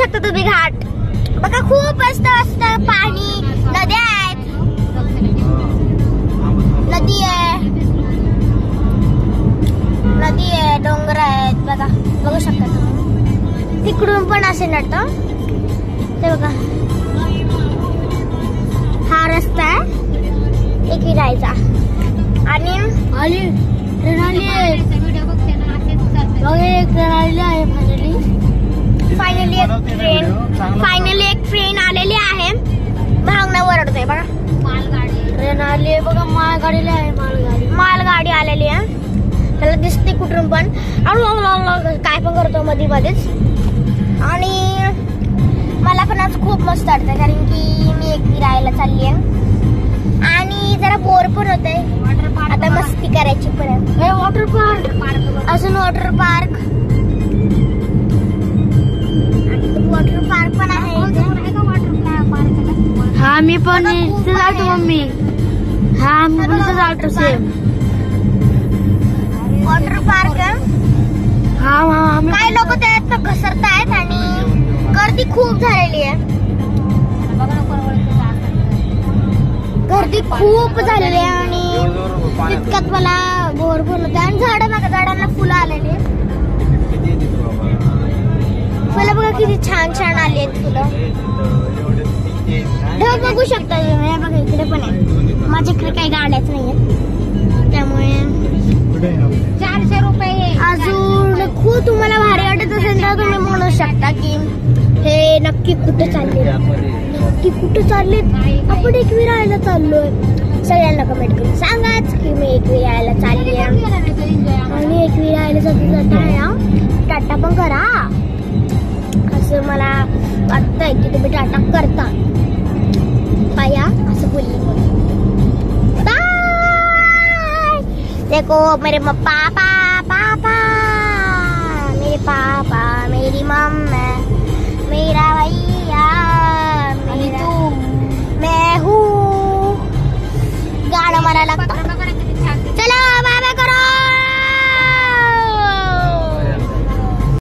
शकता तुम्ही घाट बघा, खूप मस्त मस्त पाणी, नद्या आहेत, नदी आहे, डोंगर आहेत बघा, बघू शकता तुम्ही. तिकडून पण असे नडतं ते बघा. हा रस्ता आहे एकविरायचा आणि ट्रेन आली आहे. फायनली एक ट्रेन आलेली आहे. भांगणा वरडतोय बघा. ट्रेन आली आहे बघा, मालगाडीला आहे, मालगाडी आलेली आहे. त्याला दिसते कुठून पण, काय पण करतो मध्ये मध्येच. आणि मला पण आज खूप मस्त वाटतं कारण की मी एक फिरायला चालली आहे आणि जरा बोर पण होतंय. आता मस्ती करायची पण आहे. वॉटर पार्क, अजून वॉटर पार्क पण आहे. हा मी पण जातो मम्मी. हा मी पण जातो सेम वॉटर पार्क. हा काही लोक त्यात घसरतायत आणि गर्दी खूप झालेली आहे. गर्दी खूप झालेली आहे आणि तितक्यात मला बोर पण होतं. आणि झाडांना फुलं आलेली, फुलं बघा किती छान छान आली आहेत फुलं. ढग बघू शकता तुम्ही बघा, इकडे पण आहे. माझ्याकडे काही गाड्याच नाहीये त्यामुळे 400 रुपये. अजून खूप तुम्हाला भारी वाटत असेल तर तुम्ही म्हणू शकता की हे नक्की कुठे चालले, आपण एक विरायला चाललोय. सगळ्यांना कमेंट करून सांगाच की मी एक विरायला चालली आहे आणि एक विरायला जाता टाटा पण करा. असं मला वाटतंय की तुम्ही टाटा करता पाया असं बोलली. बाय. देखो मेरे पापा, मेरे पापा, मेरी मम्मी, मेरा भैया, मैं हूँ. गाणं मला लागतं.